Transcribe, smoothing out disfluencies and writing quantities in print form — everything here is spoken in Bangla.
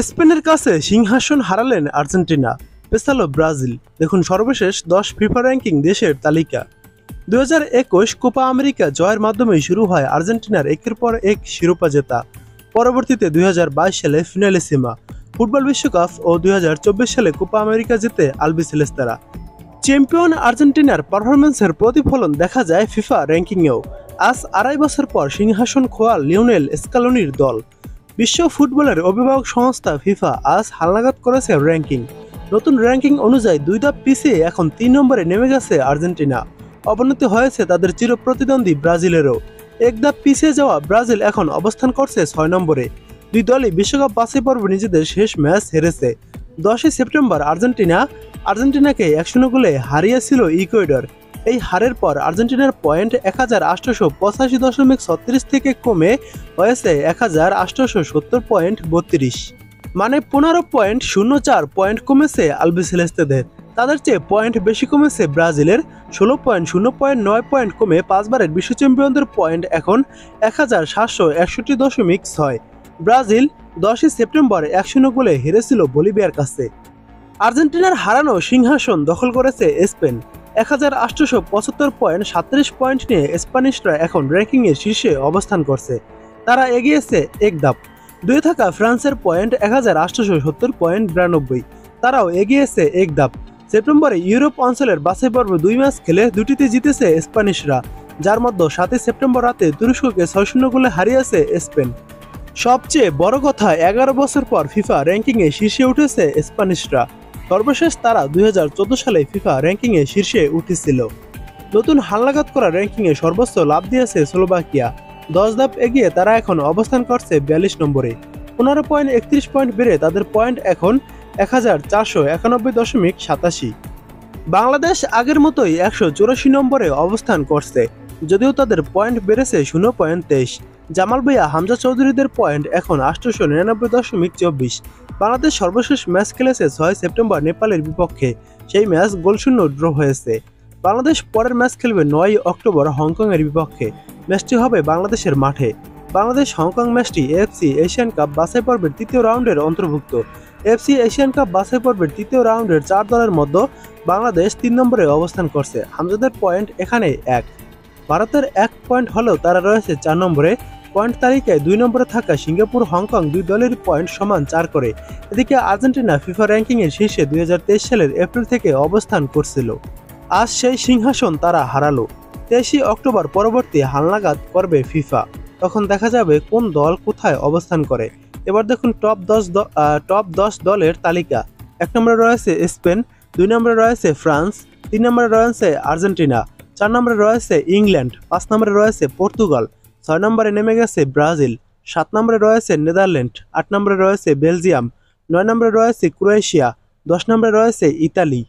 স্পেনের কাছে সিংহাসন হারালেন আর্জেন্টিনা, পেছালো ব্রাজিল। দেখুন সর্বশেষ 10 ফিফা র্যাঙ্কিং দেশের তালিকা। 2021 কোপা আমেরিকা জয়ের মাধ্যমে শুরু হয় আর্জেন্টিনার একের পর এক শিরোপা জেতা। পরবর্তীতে 2022 সালে ফিনালিসিমা, ফুটবল বিশ্বকাপ ও 2024 সালে কোপা আমেরিকা জিতে আলবিসেলেস্তারা। চ্যাম্পিয়ন আর্জেন্টিনার পারফরম্যান্সের প্রতিফলন দেখা যায় ফিফা র্যাঙ্কিংয়েও। আজ 2.5 বছর পর সিংহাসন খোয়া লিওনেল স্কালোনির দল। বিশ্ব ফুটবলের অভিভাবক সংস্থা ফিফা আজ হালনাগাদ করেছে র্যাঙ্কিং। নতুন র্যাঙ্কিং অনুযায়ী 2 ধাপ পিছিয়ে এখন 3 নম্বরে নেমে গেছে আর্জেন্টিনা। অবনতি হয়েছে তাদের চিরপ্রতিদ্বন্দ্বী ব্রাজিলেরও। 1 ধাপ পিছিয়ে যাওয়া ব্রাজিল এখন অবস্থান করছে 6 নম্বরে। দুই দলই বিশ্বকাপ বাছাই পর্বে নিজেদের শেষ ম্যাচ হেরেছে। 10 সেপ্টেম্বর আর্জেন্টিনাকে 1-0 গোলে হারিয়েছিল ইকুয়েডর। এই হারের পর আর্জেন্টিনার পয়েন্ট 1885.36 থেকে কমে হয়েছে 1870.32, মানে 15.04 পয়েন্ট কমেছে আলবিসেলেস্তেদের। তাদের চেয়ে পয়েন্ট বেশি কমেছে ব্রাজিলের, 16.09 পয়েন্ট কমে 5 বারের বিশ্ব চ্যাম্পিয়নদের পয়েন্ট এখন 1761.6। ব্রাজিল 10 সেপ্টেম্বর 1-0 গোলে হেরেছিল বলিভিয়ার কাছে। আর্জেন্টিনার হারানো সিংহাসন দখল করেছে স্পেন। 1875.37 পয়েন্ট নিয়ে স্প্যানিশরা এখন র্যাঙ্কিংয়ের শীর্ষে অবস্থান করছে। তারা এগিয়েছে 1 ধাপ। 2 থাকা ফ্রান্সের পয়েন্ট 1870.92, তারাও এগিয়েছে 1 ধাপ। সেপ্টেম্বরে ইউরোপ অঞ্চলের বাছাই পর্বে 2 ম্যাচ খেলে দুটিতে জিতেছে স্প্যানিশরা, যার মধ্যে 7 সেপ্টেম্বর রাতে তুরস্ককে 6-0 গোলে হারিয়েছে স্পেন। সবচেয়ে বড় কথা, 11 বছর পর ফিফা র্যাঙ্কিংয়ে শীর্ষে উঠেছে স্প্যানিশরা। সর্বশেষ তারা 2014 সালে ফিফা র্যাঙ্কিংয়ে শীর্ষে উঠেছিল। নতুন হালনাগাদ করা র্যাঙ্কিংয়ে সর্বোচ্চ লাভ দিয়েছে স্লোভাকিয়া। 10 ধাপ এগিয়ে তারা এখন অবস্থান করছে 42 নম্বরে। 15.31 পয়েন্ট বেড়ে তাদের পয়েন্ট এখন 1491.87। বাংলাদেশ আগের মতোই 184 নম্বরে অবস্থান করছে, যদিও তাদের পয়েন্ট বেড়েছে 0.23। জামাল ভাইয়া, হামজা চৌধুরীদের পয়েন্ট এখন 899.24। বাংলাদেশ সর্বশেষ ম্যাচ খেলেছে 6 সেপ্টেম্বর নেপালের বিপক্ষে। সেই ম্যাচ গোলশূন্য ড্র হয়েছে। বাংলাদেশ পরের ম্যাচ খেলবে 9 অক্টোবর হংকংয়ের বিপক্ষে। ম্যাচটি হবে বাংলাদেশের মাঠে। বাংলাদেশ হংকং ম্যাচটি এএফসি এশিয়ান কাপ বাছাই পর্বের 3য় রাউন্ডের অন্তর্ভুক্ত। এএফসি এশিয়ান কাপ বাছাই পর্বের 3য় রাউন্ডের 4 দলের মধ্যে বাংলাদেশ 3 নম্বরে অবস্থান করছে। হামজাদের পয়েন্ট এখানে 1। ভারতের 1 পয়েন্ট হলেও তারা রয়েছে 4 নম্বরে। পয়েন্ট তালিকায় 2 নম্বরে থাকা সিঙ্গাপুর, হংকং দুই দলের পয়েন্ট সমান 4 করে। এদিকে আর্জেন্টিনা ফিফা র্যাঙ্কিংয়ের শীর্ষে 2023 সালের এপ্রিল থেকে অবস্থান করছিল। আজ সেই সিংহাসন তারা হারালো। 23 অক্টোবর পরবর্তী হালনাগাদ করবে ফিফা। তখন দেখা যাবে কোন দল কোথায় অবস্থান করে। এবার দেখুন টপ 10 দলের তালিকা। 1 নম্বরে রয়েছে স্পেন, 2 নম্বরে রয়েছে ফ্রান্স, 3 নম্বরে রয়েছে আর্জেন্টিনা, 4 নম্বরে রয়েছে ইংল্যান্ড, 5 নম্বরে রয়েছে পর্তুগাল, 6 নম্বরে নেমে গেছে ব্রাজিল, 7 নম্বরে রয়েছে নেদারল্যান্ড, 8 নম্বরে রয়েছে বেলজিয়াম, 9 নম্বরে রয়েছে ক্রোয়েশিয়া, 10 নম্বরে রয়েছে ইতালি।